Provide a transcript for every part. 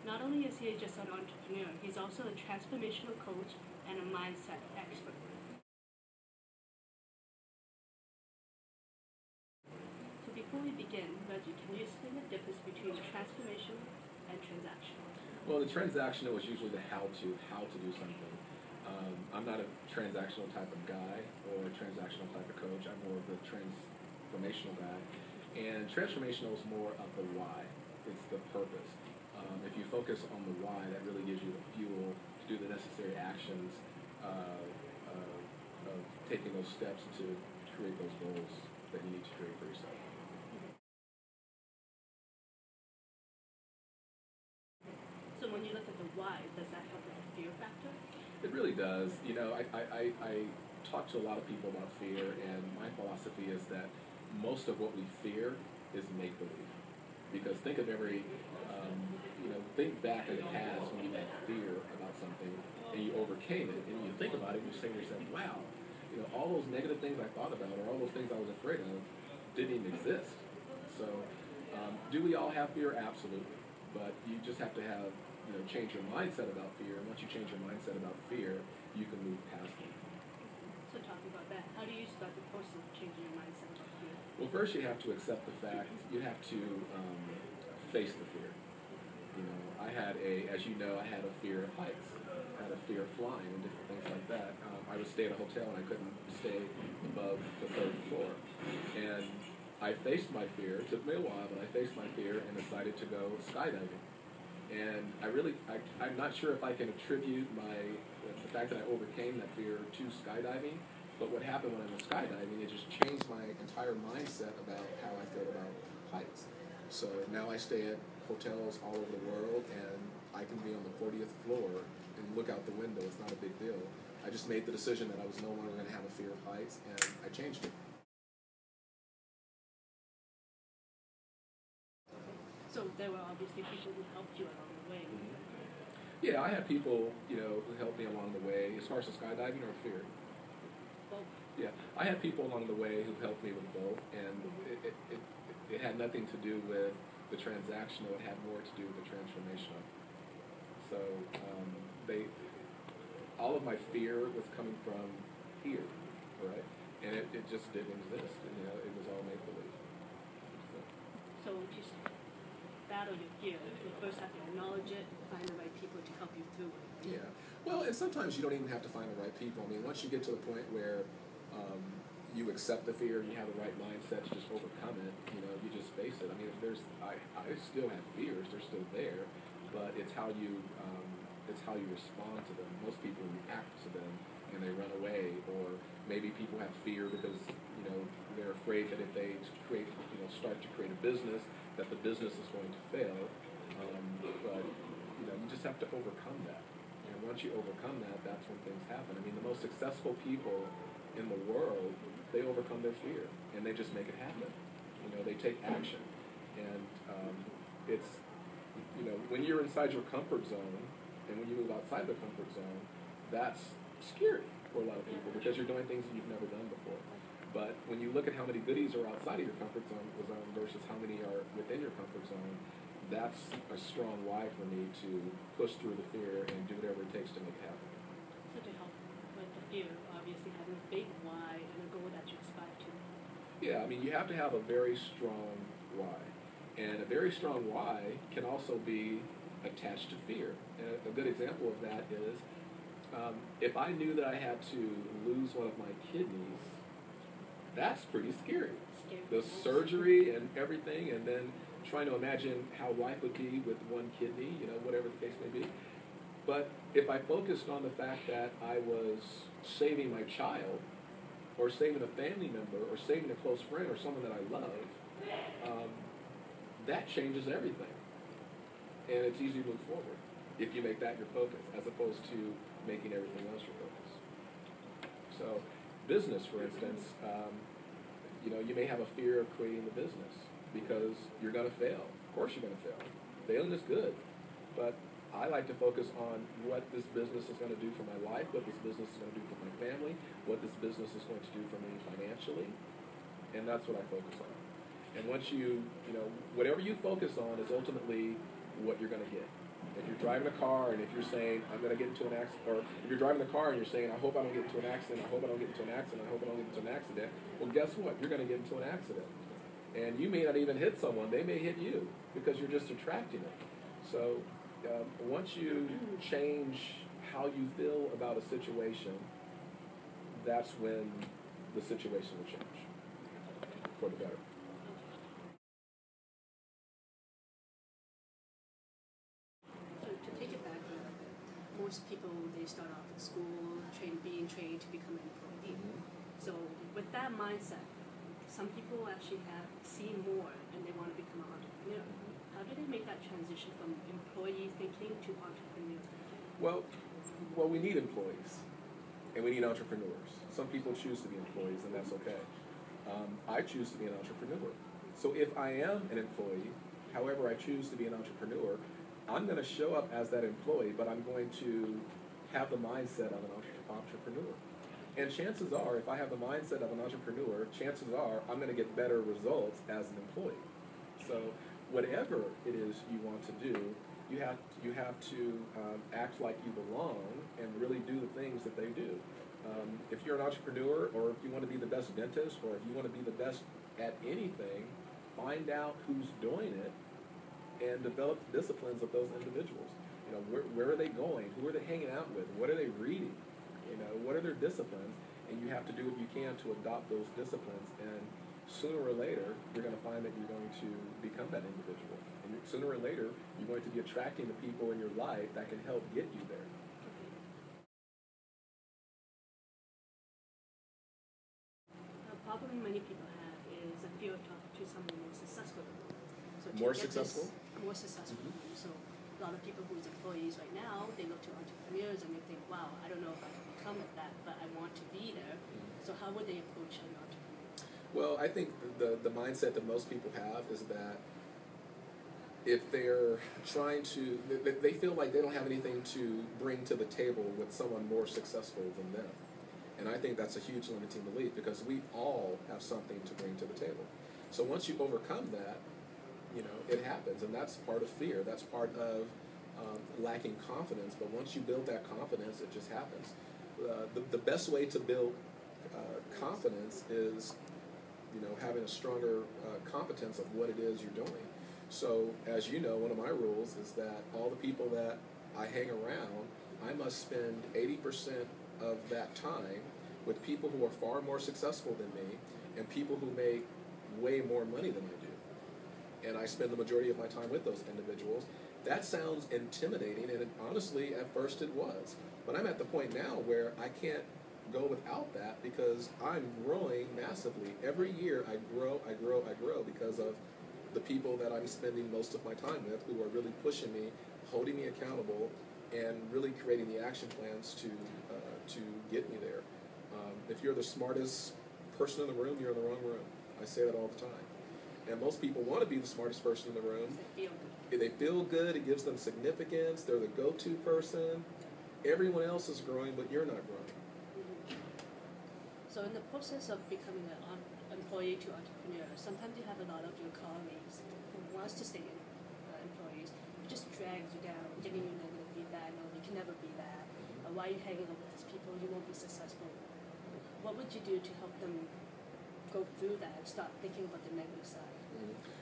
Not only is he just an entrepreneur, he's also a transformational coach and a mindset expert. So before we begin, Reggie, can you explain the difference between transformational and transactional? Well, the transactional is usually the how to do something. I'm not a transactional type of guy or a transactional type of coach. I'm more of the transformational guy. And transformational is more of the why. It's the purpose. If you focus on the why, that really gives you the fuel to do the necessary actions of taking those steps to create those goals that you need to create for yourself. So when you look at the why, does that help with the fear factor? It really does. You know, I talk to a lot of people about fear, and my philosophy is that most of what we fear is make believe. Because think of think back in the past when you had fear about something and you overcame it, and you think about it and you say to yourself, wow, all those negative things I thought about or all those things I was afraid of didn't even exist. So, do we all have fear? Absolutely. But you just have to change your mindset about fear. And once you change your mindset about fear, you can move past it. So talking about that, how do you start the process of changing your mindset about fear? Well, first you have to accept the fact. You have to face the fear. I had I had a fear of heights. I had a fear of flying and different things like that. I would stay at a hotel and I couldn't stay above the third floor. And I faced my fear. It took me a while, but I faced my fear and decided to go skydiving. And I'm not sure if I can attribute the fact that I overcame that fear to skydiving, but what happened when I was skydiving, it just changed my entire mindset about how I feel about heights. So now I stay at hotels all over the world, and I can be on the 40th floor and look out the window. It's not a big deal. I just made the decision that I was no longer going to have a fear of heights, and I changed it. So there were obviously people who helped you along the way. Yeah, I had people, who helped me along the way as far as the skydiving or fear. Both. Yeah, I had people along the way who helped me with both, and it had nothing to do with the transactional. It had more to do with the transformational. So all of my fear was coming from here, right? And it just didn't exist. It was all make believe. So just battle your fear. You first have to acknowledge it, find the right people to help you through it. Yeah. Well, and sometimes you don't even have to find the right people. I mean, once you get to the point where you accept the fear and you have the right mindset to just overcome it, you just face it. I mean, I still have fears; they're still there, but it's how you respond to them. Most people react to them and they run away, or maybe people have fear because they're afraid that if they start to create a business, that the business is going to fail. But you just have to overcome that. And once you overcome that, that's when things happen. I mean, the most successful people in the world, they overcome their fear and they just make it happen. They take action. And it's when you're inside your comfort zone and when you move outside the comfort zone, that's scary for a lot of people because you're doing things that you've never done before. But when you look at how many goodies are outside of your comfort zone versus how many are within your comfort zone, that's a strong why for me to push through the fear and do whatever it takes to make it happen. So to help with the fear, obviously having a big why and a goal that you aspire to. Yeah, I mean, you have to have a very strong why. And a very strong why can also be attached to fear. And a good example of that is if I knew that I had to lose one of my kidneys, that's pretty scary. The surgery and everything, and then trying to imagine how life would be with one kidney, whatever the case may be. But if I focused on the fact that I was saving my child, or saving a family member, or saving a close friend, or someone that I love, that changes everything. And it's easy to move forward if you make that your focus, as opposed to making everything else your focus. So, business, for instance, you may have a fear of creating the business because you're going to fail. Of course you're going to fail. Failing is good. But I like to focus on what this business is going to do for my life, what this business is going to do for my family, what this business is going to do for me financially, and that's what I focus on. And once whatever you focus on is ultimately what you're going to get. If you're driving a car and if you're saying, I'm going to get into an accident, or if you're driving a car and you're saying, I hope I don't get into an accident, I hope I don't get into an accident, I hope I don't get into an accident, well, guess what? You're going to get into an accident. And you may not even hit someone, they may hit you because you're just attracting it. So once you change how you feel about a situation, that's when the situation will change for the better. So to take it back a little bit, most people, they start off in school, being trained to become an employee. So with that mindset, some people actually see more and they want to become an entrepreneur. How do they make that transition from employee thinking to entrepreneur thinking? Well, we need employees and we need entrepreneurs. Some people choose to be employees, and that's okay. I choose to be an entrepreneur. So if I am an employee, however I choose to be an entrepreneur, I'm going to show up as that employee, but I'm going to have the mindset of an entrepreneur. And chances are, if I have the mindset of an entrepreneur, chances are I'm going to get better results as an employee. So whatever it is you want to do, you have to act like you belong and really do the things that they do. If you're an entrepreneur, or if you want to be the best dentist, or if you want to be the best at anything, find out who's doing it and develop the disciplines of those individuals. You know, where are they going? Who are they hanging out with? What are they reading? You know, what are their disciplines? And you have to do what you can to adopt those disciplines. And sooner or later, you're going to find that you're going to become that individual. And sooner or later, you're going to be attracting the people in your life that can help get you there. A problem many people have is a fear of talking to someone more successful. So More successful? More successful. Mm-hmm. So a lot of people who's employees right now, they look to entrepreneurs and they think, wow, I don't know if I can become like that, but I want to be there. Mm-hmm. So how would they approach an entrepreneur? Well, I think the mindset that most people have is that if they're trying to, they feel like they don't have anything to bring to the table with someone more successful than them. And I think that's a huge limiting belief, because we all have something to bring to the table. So once you overcome that, you know, it happens, and that's part of fear. That's part of lacking confidence. But once you build that confidence, it just happens. The best way to build confidence is, you know, having a stronger competence of what it is you're doing. So, as you know, one of my rules is that all the people that I hang around, I must spend 80% of that time with people who are far more successful than me and people who make way more money than I do. And I spend the majority of my time with those individuals. That sounds intimidating, and honestly, at first it was. But I'm at the point now where I can't go without that, because I'm growing massively. Every year I grow because of the people that I'm spending most of my time with, who are really pushing me, holding me accountable, and really creating the action plans to get me there. If you're the smartest person in the room, you're in the wrong room. I say that all the time. And most people want to be the smartest person in the room. They feel good. It gives them significance. They're the go-to person. Everyone else is growing, but you're not growing. So in the process of becoming an employee to entrepreneur, sometimes you have a lot of your colleagues who wants to stay employees, it just drags you down, giving you negative feedback. No, you can never be that. Why are you hanging out with these people? You won't be successful. What would you do to help them go through that and stop thinking about the negative side?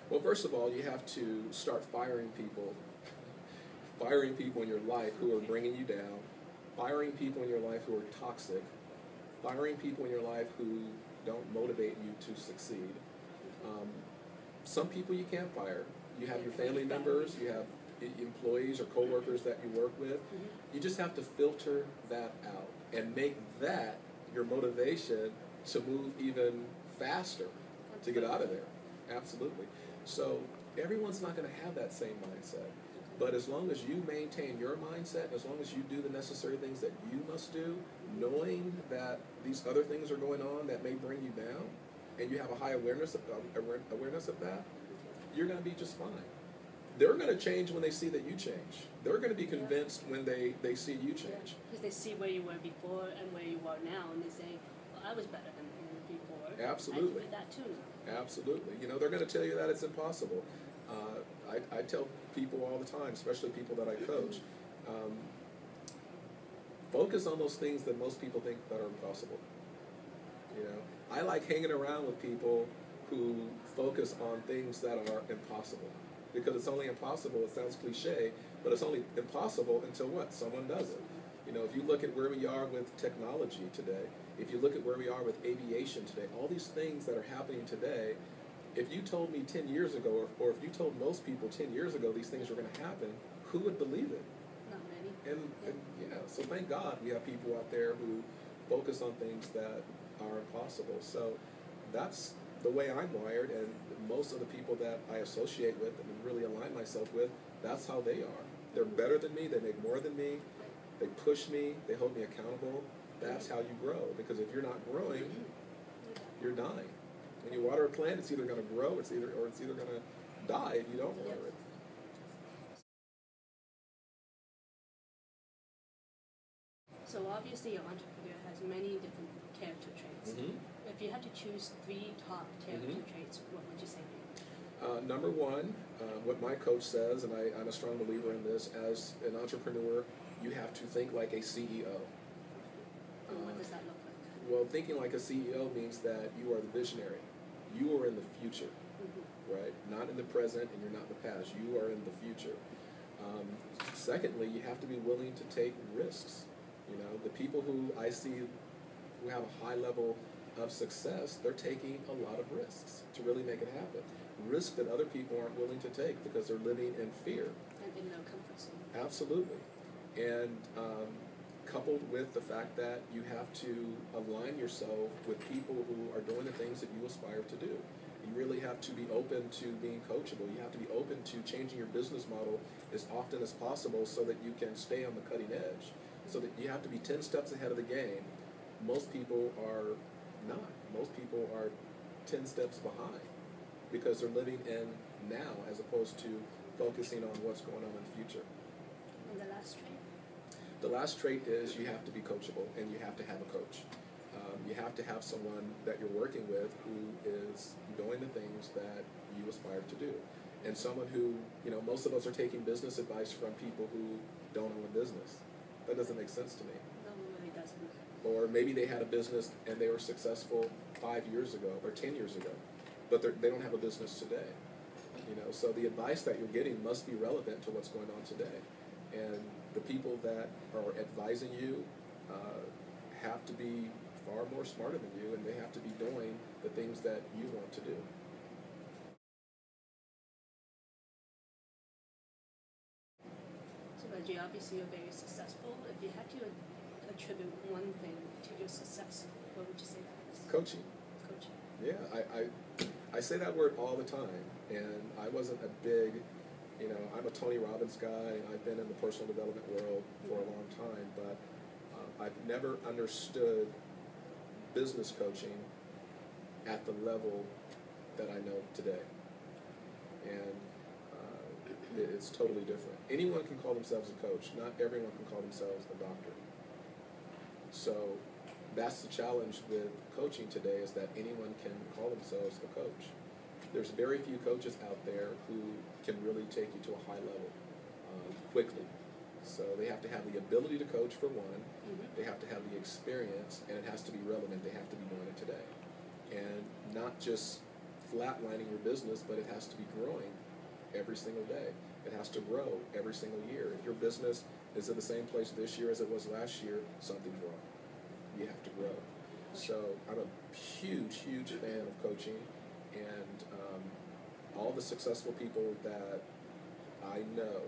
Well, first of all, you have to start firing people in your life who are bringing you down, firing people in your life who are toxic, firing people in your life who don't motivate you to succeed. Some people you can't fire. You have your family members, you have employees or coworkers that you work with. You just have to filter that out and make that your motivation to move even faster to get out of there. Absolutely. So everyone's not going to have that same mindset. But as long as you maintain your mindset, as long as you do the necessary things that you must do, knowing that these other things are going on that may bring you down, and you have a high awareness of that, you're going to be just fine. They're going to change when they see that you change. They're going to be convinced when they see you change. Because they see where you were before and where you are now, and they say, well, I was better than before. Absolutely. I can do that too now. Absolutely. You know, they're going to tell you that it's impossible. I tell people all the time, especially people that I coach, focus on those things that most people think that are impossible. You know, I like hanging around with people who focus on things that are impossible, because it's only impossible. It sounds cliche, but it's only impossible until what? Someone does it. You know, if you look at where we are with technology today, if you look at where we are with aviation today, all these things that are happening today, if you told me 10 years ago, or if you told most people 10 years ago these things were going to happen, who would believe it? Not many. And yeah, so thank God we have people out there who focus on things that are impossible. So that's the way I'm wired, and most of the people that I associate with and really align myself with, that's how they are. They're better than me, they make more than me, they push me, they hold me accountable. That's how you grow, because if you're not growing, you're dying. When you water a plant, it's either going to grow, or it's either going to die if you don't water it. So obviously, an entrepreneur has many different character traits. If you had to choose 3 top character traits, what would you say? Number one, what my coach says, and I'm a strong believer in this, as an entrepreneur, you have to think like a CEO. What does that look like? Well, thinking like a CEO means that you are the visionary. You are in the future, right? Not in the present, and you're not in the past. You are in the future. Secondly, you have to be willing to take risks. You know, the people who I see who have a high level of success, they're taking a lot of risks to really make it happen. Risks that other people aren't willing to take because they're living in fear. And in no comfort zone. Absolutely. And coupled with the fact that you have to align yourself with people who are doing the things that you aspire to do. You really have to be open to being coachable. You have to be open to changing your business model as often as possible so that you can stay on the cutting edge. So that you have to be 10 steps ahead of the game. Most people are not. Most people are 10 steps behind because they're living in now as opposed to focusing on what's going on in the future. And the last trait? The last trait is you have to be coachable, and you have to have a coach. You have to have someone that you're working with who is doing the things that you aspire to do. And someone who, you know, most of us are taking business advice from people who don't own a business. That doesn't make sense to me. No, it really doesn't. Or maybe they had a business and they were successful 5 years ago or 10 years ago, but they don't have a business today. You know, so the advice that you're getting must be relevant to what's going on today. And the people that are advising you have to be far more smarter than you, and they have to be doing the things that you want to do. So Reggie, obviously you're very successful. If you had to attribute one thing to your success, what would you say that is? Coaching. Coaching. Yeah, I say that word all the time, and I wasn't a big, you know, I'm a Tony Robbins guy, and I've been in the personal development world for a long time, but I've never understood business coaching at the level that I know today. And it's totally different. Anyone can call themselves a coach. Not everyone can call themselves a doctor. So that's the challenge with coaching today, is that anyone can call themselves a coach. There's very few coaches out there who can really take you to a high level quickly. So they have to have the ability to coach, for one. They have to have the experience, and it has to be relevant. They have to be doing it today. And not just flatlining your business, but it has to be growing every single day. It has to grow every single year. If your business is at the same place this year as it was last year, something's wrong. You have to grow. So I'm a huge, huge fan of coaching, and all the successful people that I know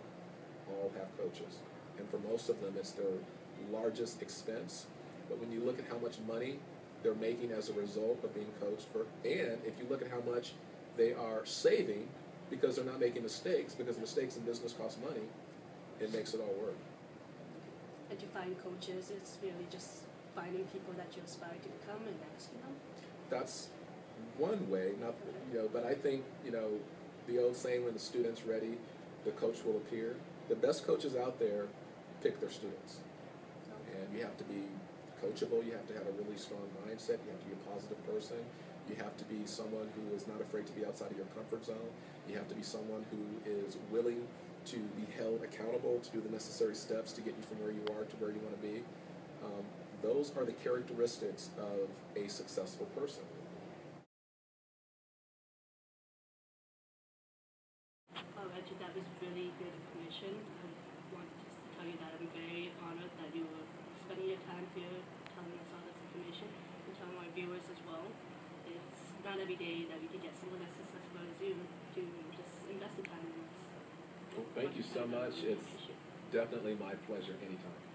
all have coaches. And for most of them, it's their largest expense. But when you look at how much money they're making as a result of being coached, and if you look at how much they are saving because they're not making mistakes, because mistakes in business cost money, it makes it all work. And you find coaches, it's really just finding people that you aspire to become and asking them? That's one way, not, you know, but I think, you know, the old saying, when the student's ready, the coach will appear. The best coaches out there pick their students. And you have to be coachable, you have to have a really strong mindset, you have to be a positive person, You have to be someone who is not afraid to be outside of your comfort zone. You have to be someone who is willing to be held accountable, to do the necessary steps to get you from where you are to where you want to be. Those are the characteristics of a successful person. Reggie, that was really good information. I want to tell you that I'm very honored that you were spending your time here telling us all this information and telling our viewers as well. It's not every day that we can get someone as successful as you to just invest the time in us. Well, thank you so much. It's definitely my pleasure anytime.